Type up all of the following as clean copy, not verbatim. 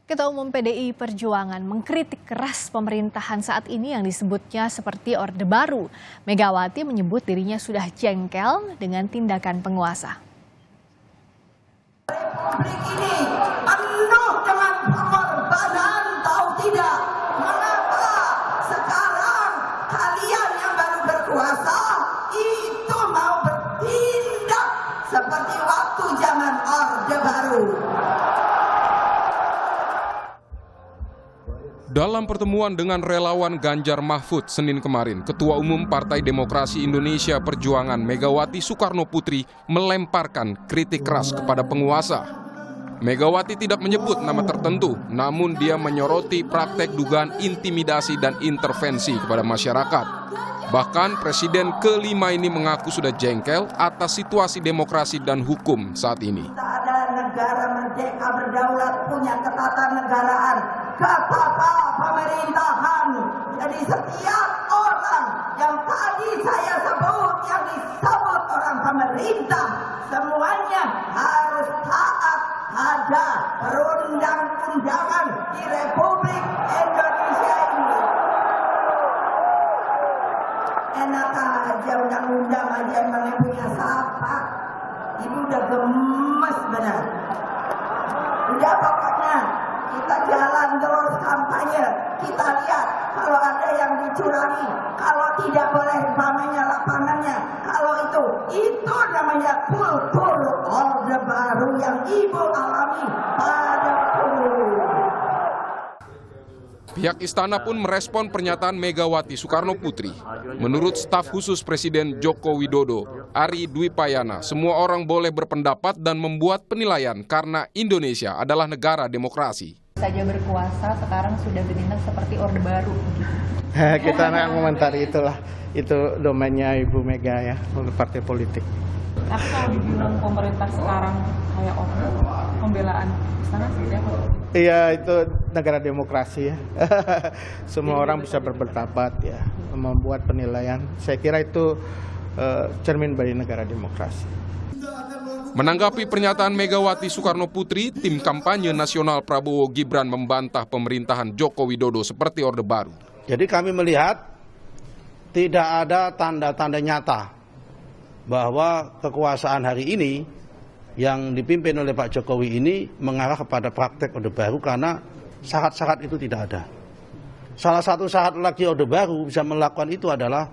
Ketua Umum PDI Perjuangan mengkritik keras pemerintahan saat ini yang disebutnya seperti Orde Baru. Megawati menyebut dirinya sudah jengkel dengan tindakan penguasa. Republik ini penuh dengan pengorbanan, tahu tidak? Mengapa sekarang kalian yang baru berkuasa itu mau bertindak seperti waktu zaman Orde Baru? Dalam pertemuan dengan relawan Ganjar Mahfud Senin kemarin, Ketua Umum Partai Demokrasi Indonesia Perjuangan Megawati Soekarnoputri melemparkan kritik keras kepada penguasa. Megawati tidak menyebut nama tertentu, namun dia menyoroti praktek dugaan intimidasi dan intervensi kepada masyarakat. Bahkan Presiden kelima ini mengaku sudah jengkel atas situasi demokrasi dan hukum saat ini. Negara merdeka berdaulat punya ketatanegaraan, ketata pemerintahan. Jadi setiap orang yang tadi saya sebut, yang disebut orang pemerintah, semuanya harus taat pada perundang-undangan di Republik Indonesia ini. Enak aja undang-undang aja emangnya punya siapa? Ibu udah gemes benar. Udah pokoknya kita jalan terus kampanye. Kita lihat kalau ada yang dicurangi, kalau tidak boleh umpamanya lapangannya, kalau itu namanya kultur Orde Baru yang Ibu alami pada dulu. Pihak istana pun merespon pernyataan Megawati Soekarnoputri. Menurut staf khusus Presiden Joko Widodo, Ari Dwi Payana, semua orang boleh berpendapat dan membuat penilaian karena Indonesia adalah negara demokrasi. Saja berkuasa sekarang sudah bertindak seperti Orde Baru. Kita nggak komentari itulah, itu domainnya Ibu Mega ya, partai politik. Tapi kalau dibilang pemerintah sekarang kayak Orde, pembelaan istana seperti apa? Iya, itu negara demokrasi ya. Semua orang bisa berpendapat ya, membuat penilaian. Saya kira itu cermin dari negara demokrasi. Menanggapi pernyataan Megawati Soekarnoputri, tim kampanye nasional Prabowo Gibran membantah pemerintahan Joko Widodo seperti Orde Baru. Jadi kami melihat tidak ada tanda-tanda nyata bahwa kekuasaan hari ini yang dipimpin oleh Pak Jokowi ini mengarah kepada praktek Orde Baru karena syarat-syarat itu tidak ada. Salah satu syarat lagi Orde Baru bisa melakukan itu adalah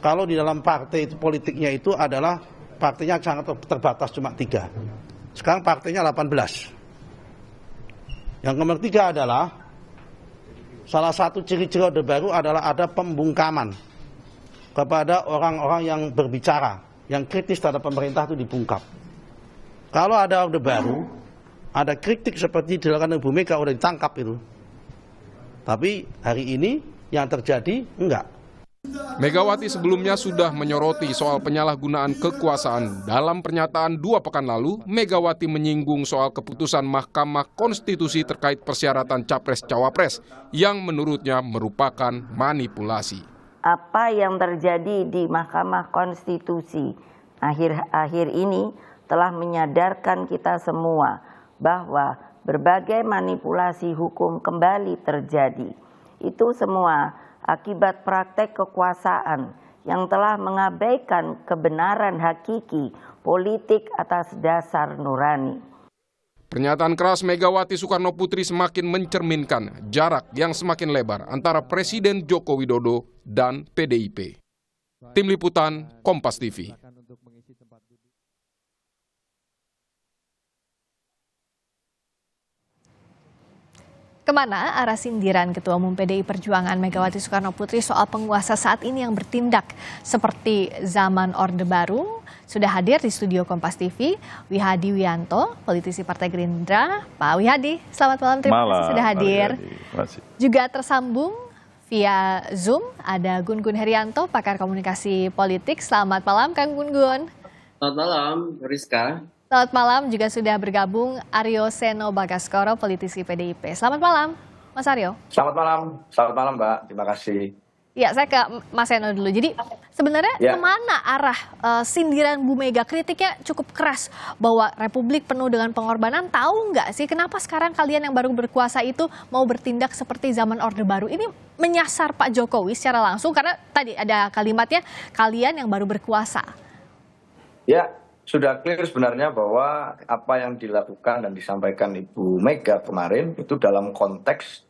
kalau di dalam partai itu politiknya itu adalah partainya sangat terbatas cuma 3. Sekarang partainya 18. Yang nomor 3 adalah salah satu ciri-ciri Orde Baru adalah ada pembungkaman kepada orang-orang yang berbicara, yang kritis terhadap pemerintah itu dibungkam. Kalau ada Orde Baru, ada kritik seperti dilakukan Ibu Mega udah ditangkap itu. Tapi hari ini yang terjadi enggak. Megawati sebelumnya sudah menyoroti soal penyalahgunaan kekuasaan. Dalam pernyataan 2 pekan lalu, Megawati menyinggung soal keputusan Mahkamah Konstitusi terkait persyaratan Capres-Cawapres yang menurutnya merupakan manipulasi. Apa yang terjadi di Mahkamah Konstitusi akhir-akhir ini telah menyadarkan kita semua bahwa berbagai manipulasi hukum kembali terjadi. Itu semua akibat praktek kekuasaan yang telah mengabaikan kebenaran hakiki politik atas dasar nurani. Pernyataan keras Megawati Soekarnoputri semakin mencerminkan jarak yang semakin lebar antara Presiden Joko Widodo dan PDIP. Tim Liputan, Kompas TV. Kemana arah sindiran Ketua Umum PDI Perjuangan Megawati Soekarnoputri soal penguasa saat ini yang bertindak seperti zaman Orde Baru? Sudah hadir di studio Kompas TV, Wihadi Wianto, politisi Partai Gerindra. Pak Wihadi, selamat malam, terima kasih sudah hadir. Juga tersambung via Zoom, ada Gun-Gun Herianto, pakar komunikasi politik. Selamat malam, Kang Gun-Gun. Selamat malam, Rizka. Selamat malam, juga sudah bergabung Aryo Seno Bagaskoro, politisi PDIP. Selamat malam, Mas Aryo. Selamat malam Mbak. Terima kasih. Ya, saya ke Mas Eno dulu. Jadi sebenarnya kemana arah sindiran Bu Mega? Kritiknya cukup keras bahwa Republik penuh dengan pengorbanan. Tahu nggak sih kenapa sekarang kalian yang baru berkuasa itu mau bertindak seperti zaman Orde Baru? Ini menyasar Pak Jokowi secara langsung karena tadi ada kalimatnya kalian yang baru berkuasa. Ya, sudah clear sebenarnya bahwa apa yang dilakukan dan disampaikan Ibu Mega kemarin itu dalam konteks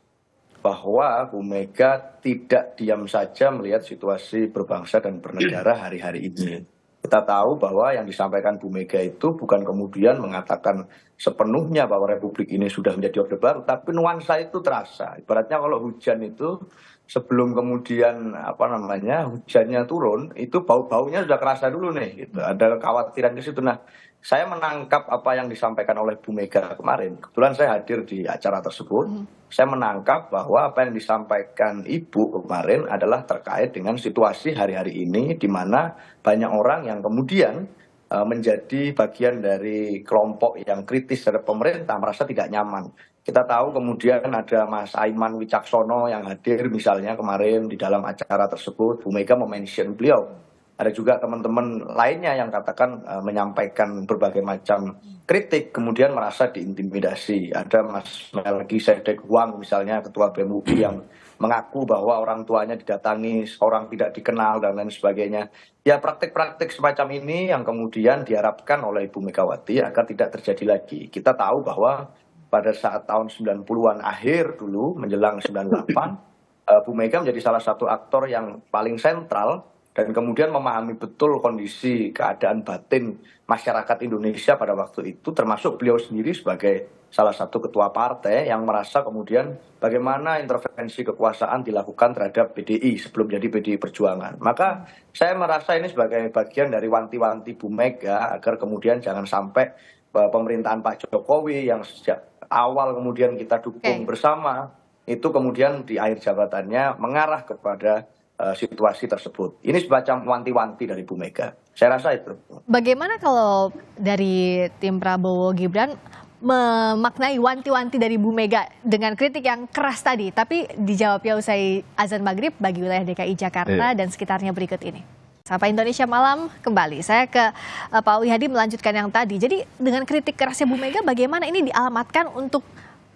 bahwa Bu Mega tidak diam saja melihat situasi berbangsa dan bernegara hari-hari ini. Kita tahu bahwa yang disampaikan Bu Mega itu bukan kemudian mengatakan sepenuhnya bahwa Republik ini sudah menjadi Orde Baru, tapi nuansa itu terasa. Ibaratnya kalau hujan itu sebelum kemudian hujannya turun, itu bau-baunya sudah kerasa dulu nih. Gitu. Ada kekhawatiran ke situ. Nah, saya menangkap apa yang disampaikan oleh Bu Mega kemarin. Kebetulan saya hadir di acara tersebut. Saya menangkap bahwa apa yang disampaikan Ibu kemarin adalah terkait dengan situasi hari-hari ini di mana banyak orang yang kemudian menjadi bagian dari kelompok yang kritis terhadap pemerintah merasa tidak nyaman. Kita tahu kemudian ada Mas Aiman Wicaksono yang hadir misalnya kemarin di dalam acara tersebut. Bu Mega mention beliau. Ada juga teman-teman lainnya yang katakan menyampaikan berbagai macam kritik, kemudian merasa diintimidasi. Ada Mas Melki Sedek Huang misalnya, Ketua BEM UI yang mengaku bahwa orang tuanya didatangi, orang tidak dikenal, dan lain sebagainya. Ya praktik-praktik semacam ini yang kemudian diharapkan oleh Ibu Megawati agar tidak terjadi lagi. Kita tahu bahwa pada saat tahun 90-an akhir dulu, menjelang 98, Bu Mega menjadi salah satu aktor yang paling sentral dan kemudian memahami betul kondisi keadaan batin masyarakat Indonesia pada waktu itu, termasuk beliau sendiri sebagai salah satu ketua partai yang merasa kemudian bagaimana intervensi kekuasaan dilakukan terhadap PDI sebelum jadi PDI Perjuangan. Maka saya merasa ini sebagai bagian dari wanti-wanti Bu Mega agar kemudian jangan sampai pemerintahan Pak Jokowi yang sejak awal kemudian kita dukung bersama, itu kemudian di akhir jabatannya mengarah kepada situasi tersebut. Ini semacam wanti-wanti dari Bu Mega. Saya rasa itu. Bagaimana kalau dari tim Prabowo Gibran memaknai wanti-wanti dari Bu Mega dengan kritik yang keras tadi, tapi dijawabnya usai azan maghrib bagi wilayah DKI Jakarta dan sekitarnya berikut ini. Sapa Indonesia Malam kembali. Saya ke Pak Wihadi melanjutkan yang tadi. Jadi dengan kritik kerasnya Bu Mega, bagaimana ini dialamatkan untuk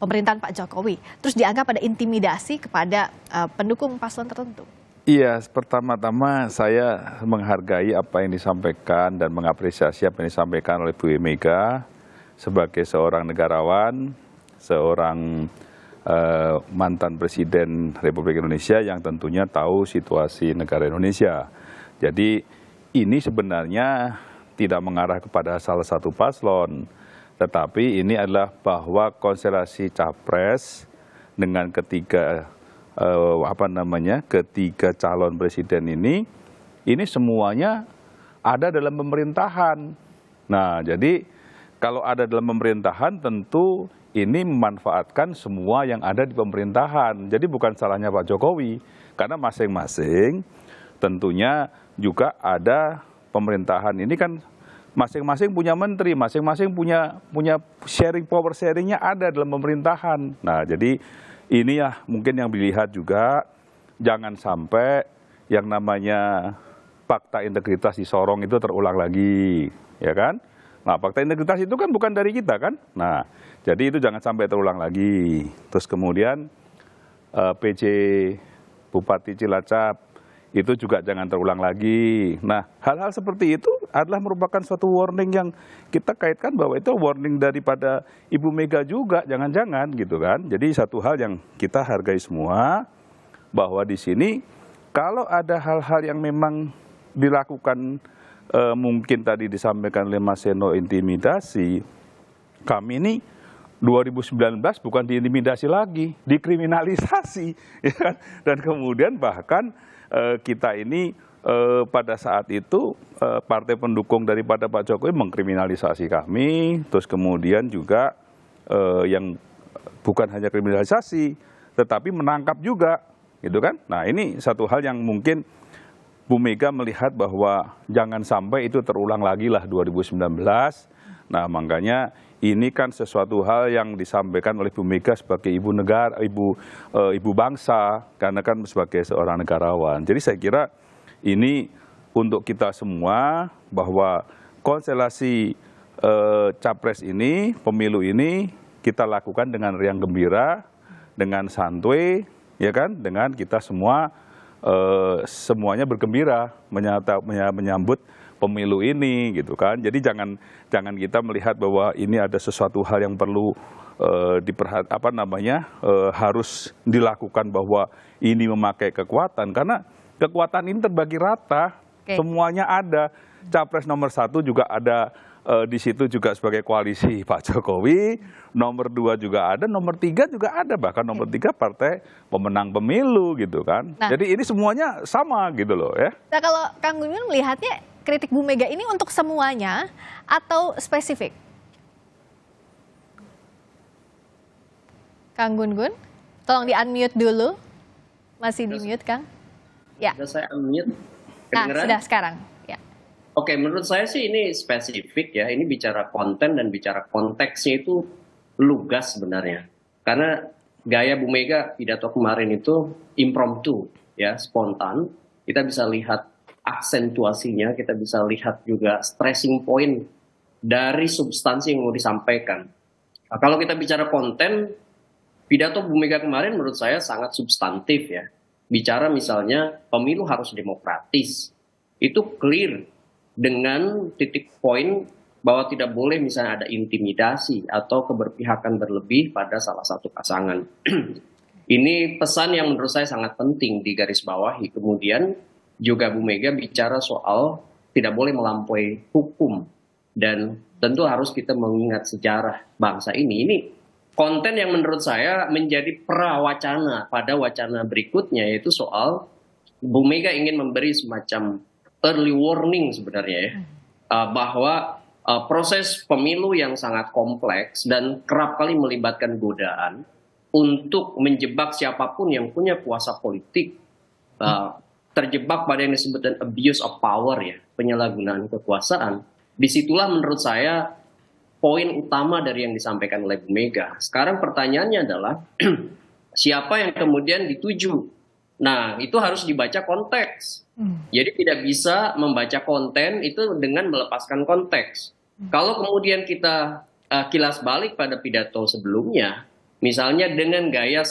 pemerintahan Pak Jokowi? Terus dianggap ada intimidasi kepada pendukung paslon tertentu? Iya, pertama-tama saya menghargai apa yang disampaikan dan mengapresiasi apa yang disampaikan oleh Bu Mega sebagai seorang negarawan, seorang mantan Presiden Republik Indonesia yang tentunya tahu situasi negara Indonesia. Jadi ini sebenarnya tidak mengarah kepada salah satu paslon, tetapi ini adalah bahwa konstelasi capres dengan ketiga calon presiden ini semuanya ada dalam pemerintahan. Nah, jadi kalau ada dalam pemerintahan tentu ini memanfaatkan semua yang ada di pemerintahan. Jadi bukan salahnya Pak Jokowi, karena masing-masing tentunya juga ada pemerintahan. Ini kan masing-masing punya menteri, masing-masing punya sharing, power sharingnya ada dalam pemerintahan. Nah, jadi ini ya mungkin yang dilihat juga, jangan sampai yang namanya fakta integritas di Sorong itu terulang lagi, ya kan? Nah, fakta integritas itu kan bukan dari kita kan? Nah, jadi itu jangan sampai terulang lagi. Terus kemudian PJ Bupati Cilacap itu juga jangan terulang lagi. Nah, hal-hal seperti itu adalah merupakan suatu warning yang kita kaitkan bahwa itu warning daripada Ibu Mega juga, jangan-jangan gitu kan. Jadi satu hal yang kita hargai semua, bahwa di sini kalau ada hal-hal yang memang dilakukan mungkin tadi disampaikan oleh Mas Seno intimidasi, kami ini 2019 bukan diintimidasi lagi, dikriminalisasi, ya kan? Dan kemudian bahkan kita ini pada saat itu partai pendukung daripada Pak Jokowi mengkriminalisasi kami, terus kemudian juga yang bukan hanya kriminalisasi, tetapi menangkap juga, gitu kan? Nah, ini satu hal yang mungkin Bu Mega melihat bahwa jangan sampai itu terulang lagi lah 2019. Nah, makanya ini kan sesuatu hal yang disampaikan oleh Bu Mega sebagai ibu negara, ibu bangsa, karena kan sebagai seorang negarawan. Jadi saya kira ini untuk kita semua bahwa konstelasi capres ini, pemilu ini kita lakukan dengan riang gembira, dengan santuy, ya kan, dengan kita semua semuanya bergembira menyambut pemilu ini gitu kan. Jadi jangan kita melihat bahwa ini ada sesuatu hal yang perlu harus dilakukan bahwa ini memakai kekuatan, karena kekuatan ini terbagi rata. Semuanya ada. Capres nomor 1 juga ada di situ juga sebagai koalisi Pak Jokowi, nomor 2 juga ada, nomor 3 juga ada, bahkan nomor 3 partai pemenang pemilu gitu kan. Nah, jadi ini semuanya sama gitu loh ya. Nah, kalau Kang Gun melihatnya kritik Bu Mega ini untuk semuanya atau spesifik? Kang Gun, tolong di-unmute dulu. Masih di-mute, Kang? Ya. Sudah saya unmute. Nah, sudah sekarang. Ya. Oke, menurut saya sih ini spesifik ya. Ini bicara konten dan bicara konteksnya itu lugas sebenarnya. Karena gaya Bu Mega pidato kemarin itu impromptu, ya, spontan. Kita bisa lihat aksentuasinya, kita bisa lihat juga stressing point dari substansi yang mau disampaikan. Nah, kalau kita bicara konten, pidato Bu Mega kemarin menurut saya sangat substantif ya. Bicara misalnya pemilu harus demokratis, itu clear dengan titik poin bahwa tidak boleh misalnya ada intimidasi atau keberpihakan berlebih pada salah satu pasangan. Ini pesan yang menurut saya sangat penting digarisbawahi. Kemudian juga Bu Mega bicara soal tidak boleh melampaui hukum. Dan tentu harus kita mengingat sejarah bangsa ini. Ini konten yang menurut saya menjadi prawacana pada wacana berikutnya, yaitu soal Bu Mega ingin memberi semacam early warning sebenarnya ya. Bahwa proses pemilu yang sangat kompleks dan kerap kali melibatkan godaan untuk menjebak siapapun yang punya kuasa politik, terjebak pada yang disebut dengan abuse of power ya, penyalahgunaan kekuasaan. Disitulah menurut saya poin utama dari yang disampaikan oleh Bu Mega. Sekarang pertanyaannya adalah siapa yang kemudian dituju? Nah, itu harus dibaca konteks. Jadi tidak bisa membaca konten itu dengan melepaskan konteks. Kalau kemudian kita kilas balik pada pidato sebelumnya, misalnya dengan gaya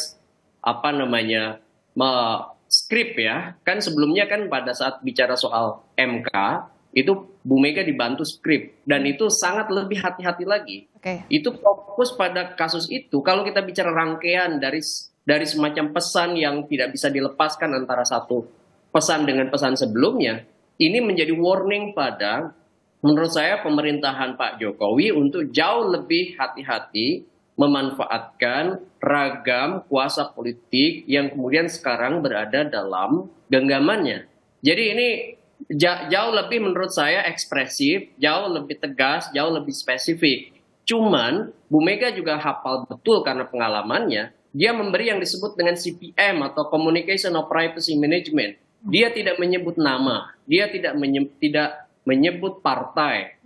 skrip ya, kan sebelumnya kan pada saat bicara soal MK itu Bu Mega dibantu skrip dan itu sangat lebih hati-hati lagi. Itu fokus pada kasus itu. Kalau kita bicara rangkaian dari semacam pesan yang tidak bisa dilepaskan antara satu pesan dengan pesan sebelumnya, ini menjadi warning pada menurut saya pemerintahan Pak Jokowi untuk jauh lebih hati-hati memanfaatkan ragam kuasa politik yang kemudian sekarang berada dalam genggamannya. Jadi ini jauh lebih menurut saya ekspresif, jauh lebih tegas, jauh lebih spesifik. Cuman Bu Mega juga hafal betul karena pengalamannya, dia memberi yang disebut dengan CPM atau Communication of Privacy Management. Dia tidak menyebut nama, dia tidak menyebut partai.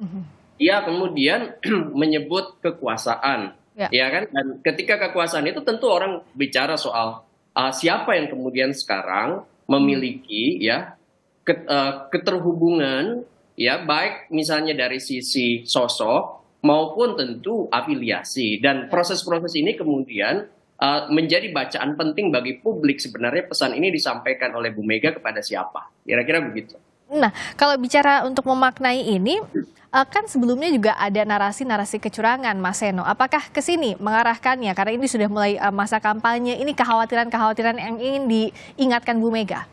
Dia kemudian menyebut kekuasaan. Ya kan? Dan ketika kekuasaan itu tentu orang bicara soal siapa yang kemudian sekarang memiliki ya keterhubungan ya, baik misalnya dari sisi sosok maupun tentu afiliasi, dan proses-proses ini kemudian menjadi bacaan penting bagi publik. Sebenarnya pesan ini disampaikan oleh Bu Mega kepada siapa, kira-kira begitu. Nah, kalau bicara untuk memaknai ini, kan sebelumnya juga ada narasi-narasi kecurangan, Mas Seno. Apakah ke sini mengarahkannya? Karena ini sudah mulai masa kampanye, ini kekhawatiran-kekhawatiran yang ingin diingatkan Bu Mega?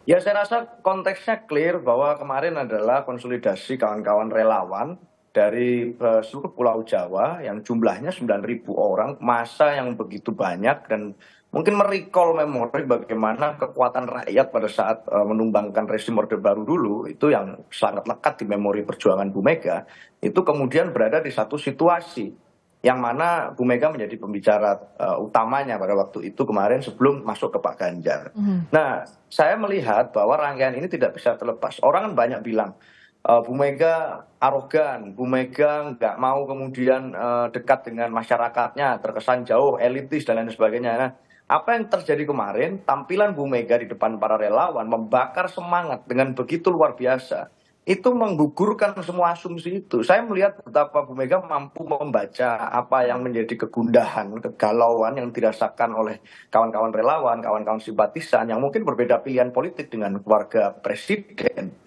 Ya, saya rasa konteksnya clear bahwa kemarin adalah konsolidasi kawan-kawan relawan dari seluruh Pulau Jawa yang jumlahnya 9.000 orang, massa yang begitu banyak, dan mungkin merecall memori bagaimana kekuatan rakyat pada saat menumbangkan rezim Orde Baru dulu, itu yang sangat lekat di memori perjuangan Bu Mega, itu kemudian berada di satu situasi yang mana Bu Mega menjadi pembicara utamanya pada waktu itu kemarin sebelum masuk ke Pak Ganjar. Nah, saya melihat bahwa rangkaian ini tidak bisa terlepas. Orang kan banyak bilang, Bu Mega arogan, Bu Mega nggak mau kemudian dekat dengan masyarakatnya, terkesan jauh, elitis dan lain sebagainya. Nah, apa yang terjadi kemarin, tampilan Bu Mega di depan para relawan membakar semangat dengan begitu luar biasa. Itu menggugurkan semua asumsi itu. Saya melihat betapa Bu Mega mampu membaca apa yang menjadi kegundahan, kegalauan yang dirasakan oleh kawan-kawan relawan, kawan-kawan simpatisan yang mungkin berbeda pilihan politik dengan keluarga presiden.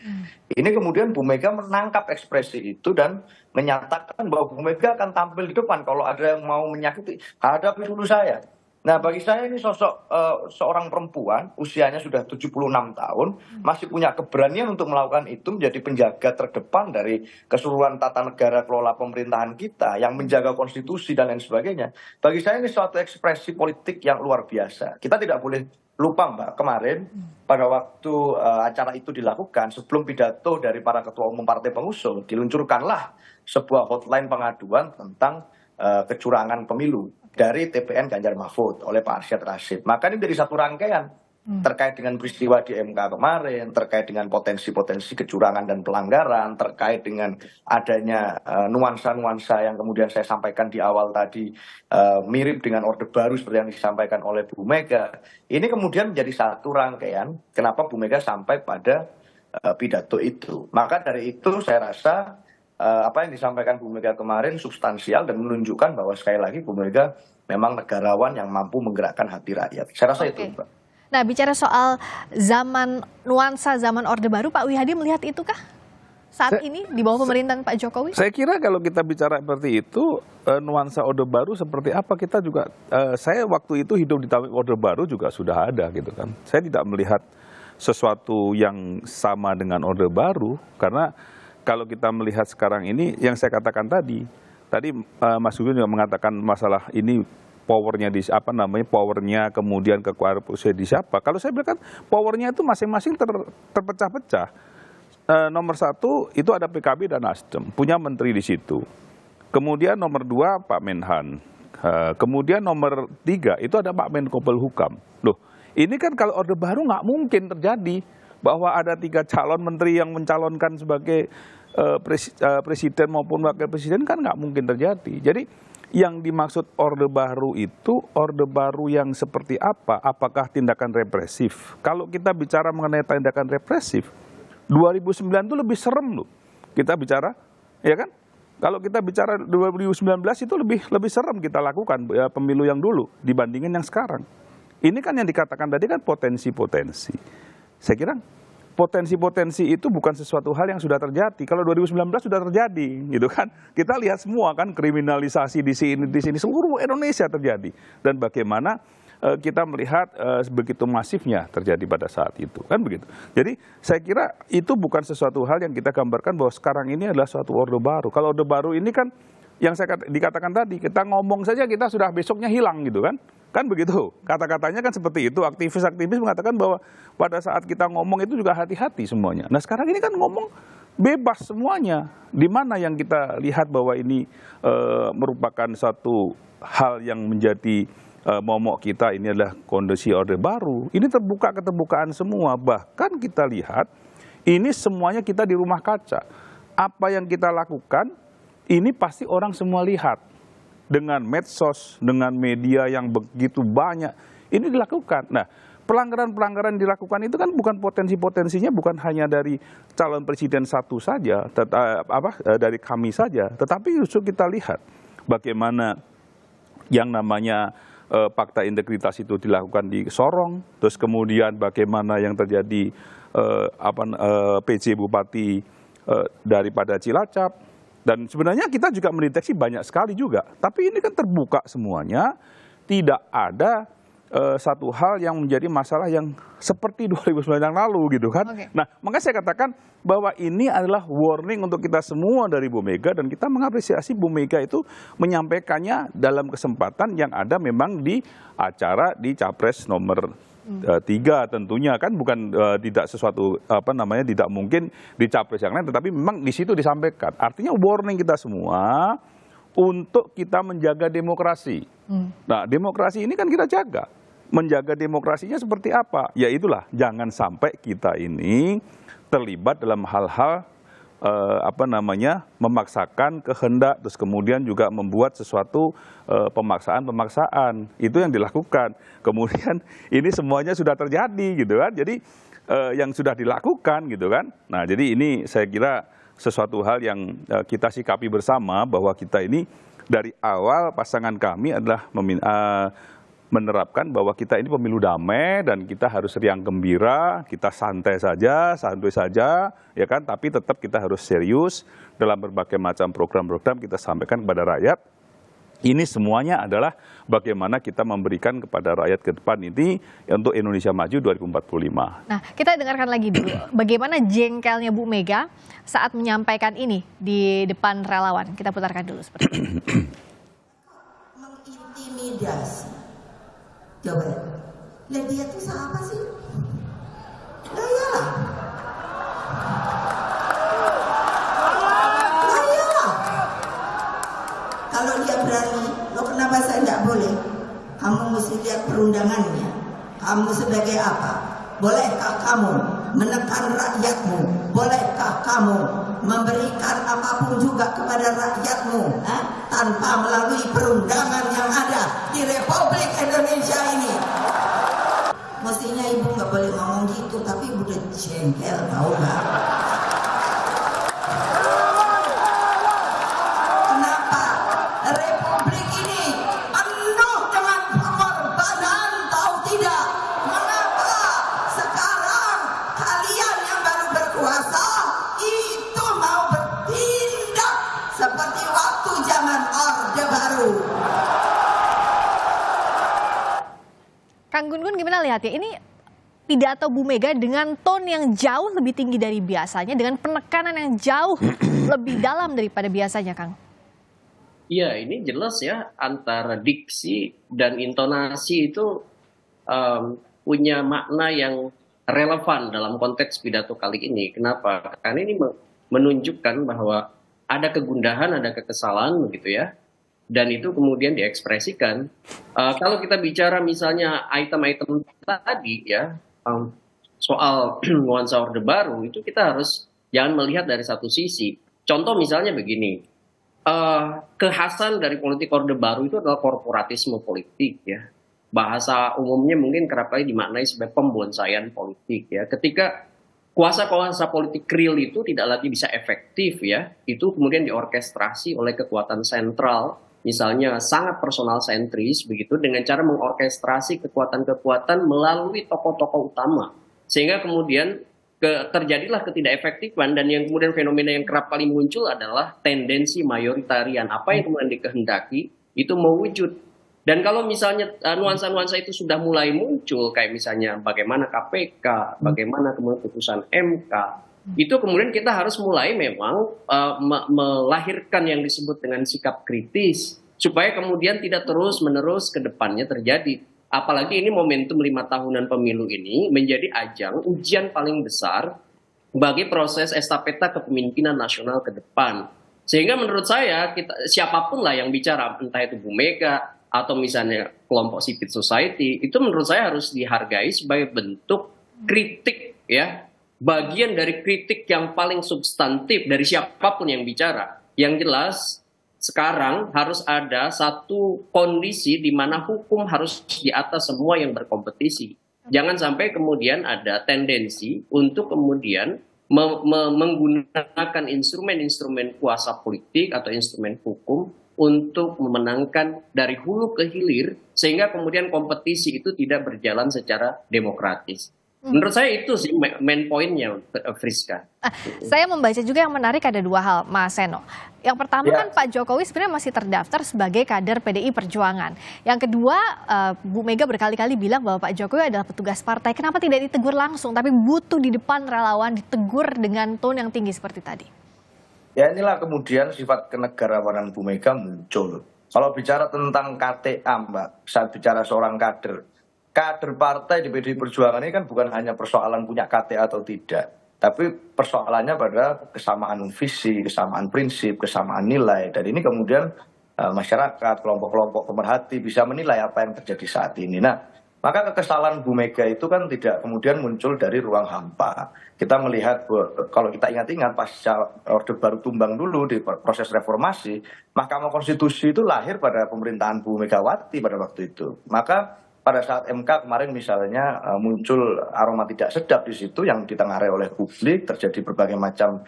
Ini kemudian Bu Mega menangkap ekspresi itu dan menyatakan bahwa Bu Mega akan tampil di depan kalau ada yang mau menyakiti, hadapi dulu saya. Nah, bagi saya ini sosok seorang perempuan, usianya sudah 76 tahun, masih punya keberanian untuk melakukan itu, menjadi penjaga terdepan dari keseluruhan tata negara kelola pemerintahan kita, yang menjaga konstitusi dan lain sebagainya. Bagi saya ini suatu ekspresi politik yang luar biasa. Kita tidak boleh lupa, Mbak, kemarin pada waktu acara itu dilakukan, sebelum pidato dari para ketua umum partai pengusung, diluncurkanlah sebuah hotline pengaduan tentang kecurangan pemilu dari TPN Ganjar Mahfud oleh Pak Arsyad Rashid. Maka ini menjadi satu rangkaian terkait dengan peristiwa di MK kemarin, terkait dengan potensi-potensi kecurangan dan pelanggaran, terkait dengan adanya nuansa-nuansa yang kemudian saya sampaikan di awal tadi, mirip dengan Orde Baru seperti yang disampaikan oleh Bu Mega. Ini kemudian menjadi satu rangkaian kenapa Bu Mega sampai pada pidato itu. Maka dari itu saya rasa apa yang disampaikan Bu Mega kemarin substansial dan menunjukkan bahwa sekali lagi Bu Mega memang negarawan yang mampu menggerakkan hati rakyat. Saya rasa itu, Mbak. Nah, bicara soal nuansa zaman Orde Baru, Pak Wihadi melihat itukah saat ini di bawah pemerintahan Pak Jokowi? Saya kira kalau kita bicara seperti itu, nuansa Orde Baru seperti apa, kita juga, saya waktu itu hidup di Orde Baru juga sudah ada gitu kan. Saya tidak melihat sesuatu yang sama dengan Orde Baru, karena kalau kita melihat sekarang ini, yang saya katakan tadi Mas Gun juga mengatakan masalah ini powernya di apa namanya, powernya kemudian kekuasaan di siapa. Kalau saya bilang kan powernya itu masing-masing terpecah-pecah. Nomor satu itu ada PKB dan Nasdem, punya menteri di situ. Kemudian nomor dua Pak Menhan. Kemudian nomor tiga itu ada Pak Menko Polhukam. Loh, ini kan kalau Orde Baru nggak mungkin terjadi bahwa ada 3 calon menteri yang mencalonkan sebagai presiden maupun wakil presiden, kan nggak mungkin terjadi. Jadi yang dimaksud Orde Baru itu Orde Baru yang seperti apa? Apakah tindakan represif? Kalau kita bicara mengenai tindakan represif, 2009 itu lebih serem loh. Kita bicara, ya kan? Kalau kita bicara 2019 itu lebih serem kita lakukan ya, pemilu yang dulu dibandingin yang sekarang. Ini kan yang dikatakan tadi kan potensi-potensi. Saya kira potensi-potensi itu bukan sesuatu hal yang sudah terjadi. Kalau 2019 sudah terjadi, gitu kan? Kita lihat semua kan kriminalisasi di sini seluruh Indonesia terjadi. Dan bagaimana kita melihat begitu masifnya terjadi pada saat itu, kan begitu. Jadi saya kira itu bukan sesuatu hal yang kita gambarkan bahwa sekarang ini adalah suatu Orde Baru. Kalau Orde Baru ini kan yang saya dikatakan tadi, kita ngomong saja kita sudah besoknya hilang gitu kan. Kan begitu, kata-katanya kan seperti itu. Aktivis-aktivis mengatakan bahwa pada saat kita ngomong itu juga hati-hati semuanya. Nah sekarang ini kan ngomong bebas semuanya. Di mana yang kita lihat bahwa ini merupakan satu hal yang menjadi momok kita, ini adalah kondisi Orde Baru. Ini terbuka keterbukaan semua. Bahkan kita lihat ini semuanya kita di rumah kaca. Apa yang kita lakukan ini pasti orang semua lihat. Dengan medsos, dengan media yang begitu banyak, ini dilakukan. Nah, pelanggaran-pelanggaran dilakukan itu kan bukan potensi-potensinya bukan hanya dari calon presiden satu saja, dari kami saja, tetapi justru kita lihat bagaimana yang namanya fakta integritas itu dilakukan di Sorong, terus kemudian bagaimana yang terjadi PJ Bupati daripada Cilacap. Dan sebenarnya kita juga mendeteksi banyak sekali juga. Tapi ini kan terbuka semuanya, tidak ada satu hal yang menjadi masalah yang seperti 2009 yang lalu gitu kan. Okay. Nah, makanya saya katakan bahwa ini adalah warning untuk kita semua dari Bu Mega, dan kita mengapresiasi Bu Mega itu menyampaikannya dalam kesempatan yang ada memang di acara di Capres nomor 3 tentunya kan, bukan tidak sesuatu tidak mungkin di Capres yang lain, tetapi memang di situ disampaikan. Artinya warning kita semua untuk kita menjaga demokrasi. Nah, demokrasi ini kan kita jaga. Menjaga demokrasinya seperti apa? Ya itulah, jangan sampai kita ini terlibat dalam hal-hal memaksakan kehendak, terus kemudian juga membuat sesuatu pemaksaan itu yang dilakukan. Kemudian ini semuanya sudah terjadi gitu kan, jadi yang sudah dilakukan gitu kan. Nah jadi ini saya kira sesuatu hal yang kita sikapi bersama, bahwa kita ini dari awal pasangan kami adalah menerapkan bahwa kita ini pemilu damai dan kita harus riang gembira, kita santai saja, ya kan, tapi tetap kita harus serius dalam berbagai macam program-program kita sampaikan kepada rakyat. Ini semuanya adalah bagaimana kita memberikan kepada rakyat ke depan ini untuk Indonesia Maju 2045. Nah, kita dengarkan lagi dulu bagaimana jengkelnya Bu Mega saat menyampaikan ini di depan relawan. Kita putarkan dulu seperti ini. Mengintimidasi. Coba, lihat dia tuh siapa sih? Lah iyalah. Lah iyalah. Kalau dia berani, lo kenapa saya nggak boleh? Kamu mesti lihat perundangannya. Kamu sebagai apa? Bolehkah kamu menekan rakyatmu? Bolehkah kamu memberikan apapun juga kepada rakyatmu tanpa melalui perundangan yang ada di Republik Indonesia ini? Mestinya ibu nggak boleh ngomong gitu, tapi ibu udah jengkel, tahu nggak? Kenapa Republik ini penuh dengan pengorbanan, tahu tidak? Mengapa sekarang kalian yang baru berkuasa itu mau bertindak seperti waktu zaman Orde Baru? Kang Gun-Gun gimana lihat ya, ini pidato Bu Mega dengan tone yang jauh lebih tinggi dari biasanya, dengan penekanan yang jauh lebih dalam daripada biasanya, Kang? Iya, ini jelas ya, antara diksi dan intonasi itu punya makna yang relevan dalam konteks pidato kali ini. Kenapa? Karena ini menunjukkan bahwa ada kegundahan, ada kekesalan begitu ya. Dan itu kemudian diekspresikan. Kalau kita bicara misalnya item-item tadi ya, soal nuansa Orde Baru, itu kita harus jangan melihat dari satu sisi. Contoh misalnya begini, kekhasan dari politik Orde Baru itu adalah korporatisme politik ya. Bahasa umumnya mungkin kerap kali dimaknai sebagai pembonsaian politik ya. Ketika kuasa-kuasa politik real itu tidak lagi bisa efektif ya, itu kemudian diorkestrasi oleh kekuatan sentral, misalnya sangat personal sentris begitu, dengan cara mengorkestrasi kekuatan-kekuatan melalui tokoh-tokoh utama, sehingga kemudian terjadilah ketidakefektifan. Dan yang kemudian fenomena yang kerap kali muncul adalah tendensi mayoritarian, apa yang kemudian dikehendaki itu mewujud. Dan kalau misalnya nuansa-nuansa itu sudah mulai muncul, kayak misalnya bagaimana KPK, bagaimana kemudian putusan MK, itu kemudian kita harus mulai memang melahirkan yang disebut dengan sikap kritis, supaya kemudian tidak terus-menerus ke depannya terjadi. Apalagi ini momentum 5 tahunan pemilu ini menjadi ajang ujian paling besar bagi proses estafeta kepemimpinan nasional ke depan. Sehingga menurut saya, siapapun lah yang bicara, entah itu Bu Mega atau misalnya kelompok civil society, itu menurut saya harus dihargai sebagai bentuk kritik ya, bagian dari kritik yang paling substantif dari siapapun yang bicara. Yang jelas sekarang harus ada satu kondisi di mana hukum harus di atas semua yang berkompetisi. Jangan sampai kemudian ada tendensi untuk kemudian menggunakan instrumen-instrumen kuasa politik atau instrumen hukum untuk memenangkan dari hulu ke hilir, sehingga kemudian kompetisi itu tidak berjalan secara demokratis. Menurut saya itu sih main poinnya, Friska. Saya membaca juga yang menarik ada 2 hal, Mas Seno. Yang pertama kan Pak Jokowi sebenarnya masih terdaftar sebagai kader PDI Perjuangan. Yang kedua, Bu Mega berkali-kali bilang bahwa Pak Jokowi adalah petugas partai. Kenapa tidak ditegur langsung, tapi butuh di depan relawan ditegur dengan tone yang tinggi seperti tadi? Ya inilah kemudian sifat kenegarawanan Bu Mega muncul. Kalau bicara tentang KTA, Mbak, saya bicara seorang kader partai di PDI Perjuangan ini kan bukan hanya persoalan punya KTA atau tidak, tapi persoalannya pada kesamaan visi, kesamaan prinsip, kesamaan nilai. Dan ini kemudian masyarakat, kelompok-kelompok pemerhati bisa menilai apa yang terjadi saat ini. Nah, Maka kekesalan Bu Mega itu kan tidak kemudian muncul dari ruang hampa. Kita melihat kalau kita ingat-ingat pasca Orde Baru tumbang dulu di proses reformasi, Mahkamah Konstitusi itu lahir pada pemerintahan Bu Megawati pada waktu itu. Maka pada saat MK kemarin misalnya muncul aroma tidak sedap di situ yang ditengarai oleh publik, terjadi berbagai macam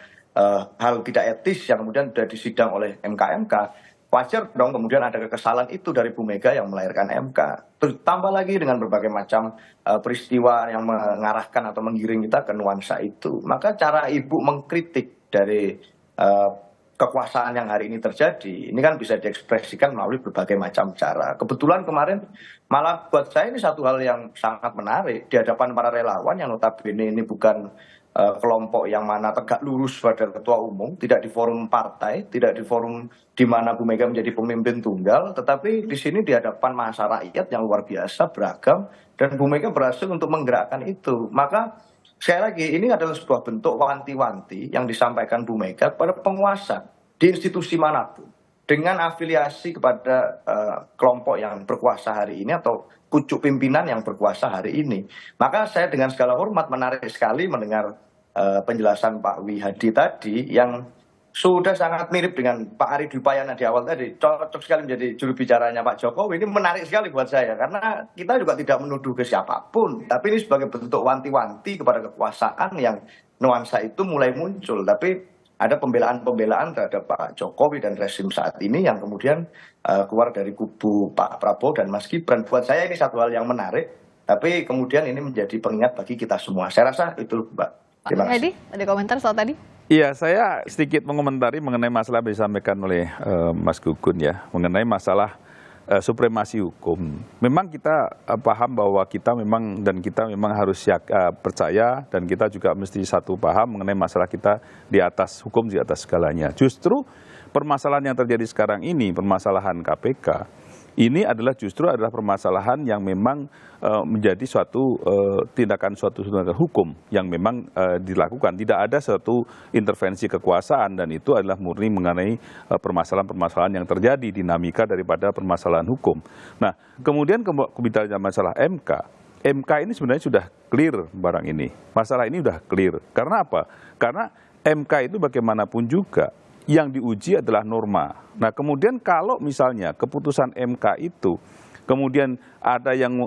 hal tidak etis yang kemudian sudah disidang oleh MK. Wajar dong kemudian ada kekesalan itu dari Bu Mega yang melahirkan MK. Tambah lagi dengan berbagai macam peristiwa yang mengarahkan atau menggiring kita ke nuansa itu. Maka cara Ibu mengkritik dari kekuasaan yang hari ini terjadi, ini kan bisa diekspresikan melalui berbagai macam cara. Kebetulan kemarin malah buat saya ini satu hal yang sangat menarik di hadapan para relawan yang notabene ini bukan kelompok yang mana tegak lurus pada ketua umum, tidak di forum partai, tidak di forum di mana Bu Mega menjadi pemimpin tunggal, tetapi di sini di hadapan massa rakyat yang luar biasa beragam, dan Bu Mega berhasil untuk menggerakkan itu. Maka sekali lagi ini adalah sebuah bentuk wanti-wanti yang disampaikan Bu Mega kepada penguasa di institusi manapun dengan afiliasi kepada kelompok yang berkuasa hari ini atau pucuk pimpinan yang berkuasa hari ini. Maka saya dengan segala hormat menarik sekali mendengar penjelasan Pak Wihadi tadi yang sudah sangat mirip dengan Pak Ari Dwi Payana di awal tadi. Cocok sekali menjadi juru bicaranya Pak Jokowi. Ini menarik sekali buat saya karena kita juga tidak menuduh ke siapapun. Tapi ini sebagai bentuk wanti-wanti kepada kekuasaan yang nuansa itu mulai muncul. Tapi ada pembelaan-pembelaan terhadap Pak Jokowi dan rezim saat ini yang kemudian keluar dari kubu Pak Prabowo dan Mas Gibran. Buat saya ini satu hal yang menarik, tapi kemudian ini menjadi pengingat bagi kita semua. Saya rasa itu, Mbak. Terima kasih. Hedi, ada komentar soal tadi? Iya, saya sedikit mengomentari mengenai masalah yang disampaikan oleh Mas Gugun ya, mengenai masalah supremasi hukum. Memang kita paham bahwa kita memang harus percaya dan kita juga mesti satu paham mengenai masalah kita di atas hukum, di atas segalanya. Justru permasalahan yang terjadi sekarang ini, permasalahan KPK, ini adalah permasalahan yang memang menjadi suatu tindakan hukum yang memang dilakukan. Tidak ada suatu intervensi kekuasaan dan itu adalah murni mengenai permasalahan-permasalahan yang terjadi, dinamika daripada permasalahan hukum. Nah, kemudian bicara masalah MK. MK ini sebenarnya sudah clear barang ini. Masalah ini sudah clear. Karena apa? Karena MK itu bagaimanapun juga yang diuji adalah norma. Nah, kemudian kalau misalnya keputusan MK itu kemudian ada yang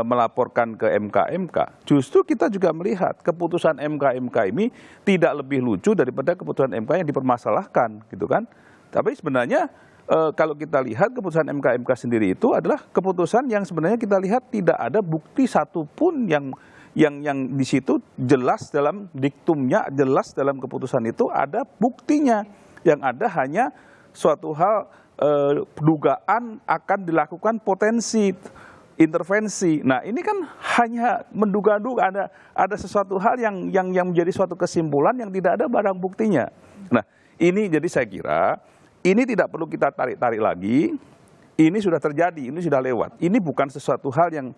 melaporkan ke MK, justru kita juga melihat keputusan MK ini tidak lebih lucu daripada keputusan MK yang dipermasalahkan, gitu kan? Tapi sebenarnya kalau kita lihat keputusan MK sendiri itu adalah keputusan yang sebenarnya kita lihat tidak ada bukti satupun yang di situ jelas dalam diktumnya, jelas dalam keputusan itu ada buktinya. Yang ada hanya suatu hal dugaan akan dilakukan potensi intervensi. Nah, ini kan hanya menduga-duga ada sesuatu hal yang menjadi suatu kesimpulan yang tidak ada barang buktinya. Nah, ini jadi saya kira ini tidak perlu kita tarik-tarik lagi. Ini sudah terjadi, ini sudah lewat. Ini bukan sesuatu hal yang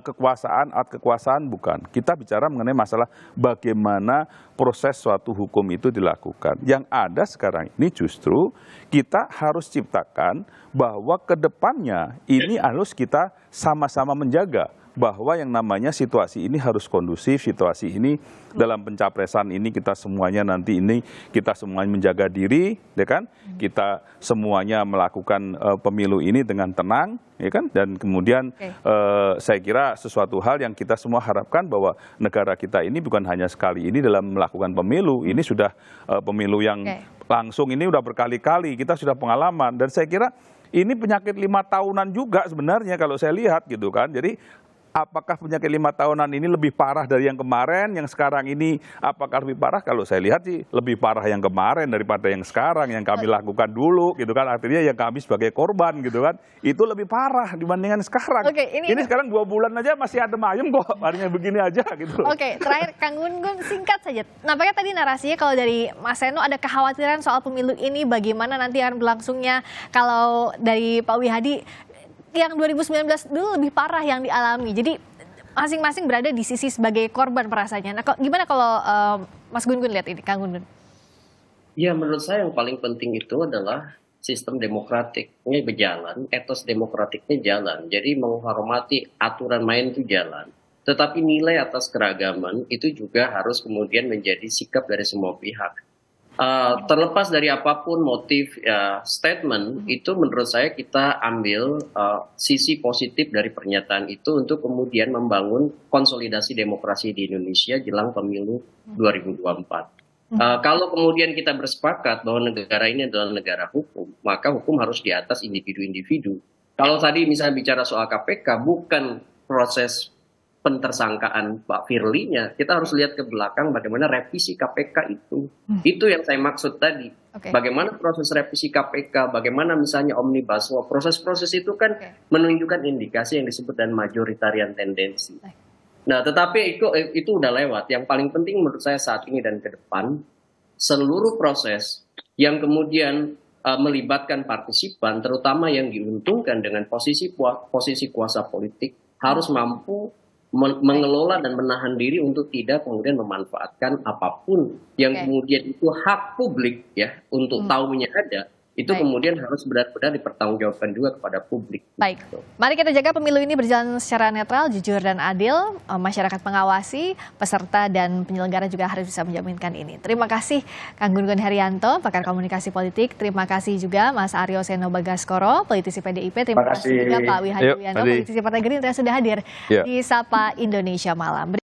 kekuasaan bukan. Kita bicara mengenai masalah bagaimana proses suatu hukum itu dilakukan. Yang ada sekarang ini justru kita harus ciptakan bahwa ke depannya ini harus kita sama-sama menjaga bahwa yang namanya situasi ini harus kondusif, situasi ini dalam pencapresan ini kita semuanya nanti ini kita semuanya menjaga diri, ya kan? Kita semuanya melakukan pemilu ini dengan tenang, ya kan? Dan kemudian saya kira sesuatu hal yang kita semua harapkan bahwa negara kita ini bukan hanya sekali ini dalam melakukan pemilu, ini sudah pemilu yang langsung ini udah berkali-kali, kita sudah pengalaman dan saya kira ini penyakit 5 tahunan juga sebenarnya kalau saya lihat gitu kan. Jadi apakah penyakit 5 tahunan ini lebih parah dari yang kemarin, yang sekarang ini apakah lebih parah? Kalau saya lihat sih lebih parah yang kemarin daripada yang sekarang, yang kami lakukan dulu gitu kan. Artinya yang kami sebagai korban gitu kan, itu lebih parah dibandingkan sekarang. Ini sekarang 2 bulan aja masih adem ayem kok, harinya begini aja gitu. Oke, terakhir Kang Gun-Gun singkat saja. Nampaknya tadi narasinya kalau dari Mas Seno ada kekhawatiran soal pemilu ini bagaimana nanti akan berlangsungnya. Kalau dari Pak Wihadi yang 2019 dulu lebih parah yang dialami. Jadi masing-masing berada di sisi sebagai korban perasaannya. Nah, gimana kalau Mas Gun-Gun lihat ini, Kang Gun-Gun? Ya, menurut saya yang paling penting itu adalah sistem demokratiknya berjalan, etos demokratiknya jalan. Jadi menghormati aturan main itu jalan. Tetapi nilai atas keragaman itu juga harus kemudian menjadi sikap dari semua pihak. Terlepas dari apapun motif statement, itu menurut saya kita ambil sisi positif dari pernyataan itu untuk kemudian membangun konsolidasi demokrasi di Indonesia jelang pemilu 2024. Kalau kemudian kita bersepakat bahwa negara ini adalah negara hukum, maka hukum harus di atas individu-individu. Kalau tadi misalnya bicara soal KPK, bukan proses pentersangkaan Pak Firly-nya, kita harus lihat ke belakang bagaimana revisi KPK itu. Itu yang saya maksud tadi. Bagaimana proses revisi KPK, bagaimana misalnya Omnibus Law, proses-proses itu kan menunjukkan indikasi yang disebut dan majoritarian tendensi. Nah, tetapi itu udah lewat. Yang paling penting menurut saya saat ini dan ke depan, seluruh proses yang kemudian melibatkan partisipan, terutama yang diuntungkan dengan posisi kuasa politik, harus mampu mengelola dan menahan diri untuk tidak kemudian memanfaatkan apapun yang kemudian itu hak publik ya untuk tahunya ada, itu kemudian harus benar-benar dipertanggungjawabkan juga kepada publik. Baik, mari kita jaga pemilu ini berjalan secara netral, jujur dan adil. Masyarakat pengawasi, peserta dan penyelenggara juga harus bisa menjaminkan ini. Terima kasih Kang Gun Gun Herianto, pakar komunikasi politik. Terima kasih juga Mas Aryo Seno Bagaskoro, politisi PDIP. Terima kasih juga Pak Wihadi Wianto, politisi Partai Gerindra sudah hadir di Sapa Indonesia Malam.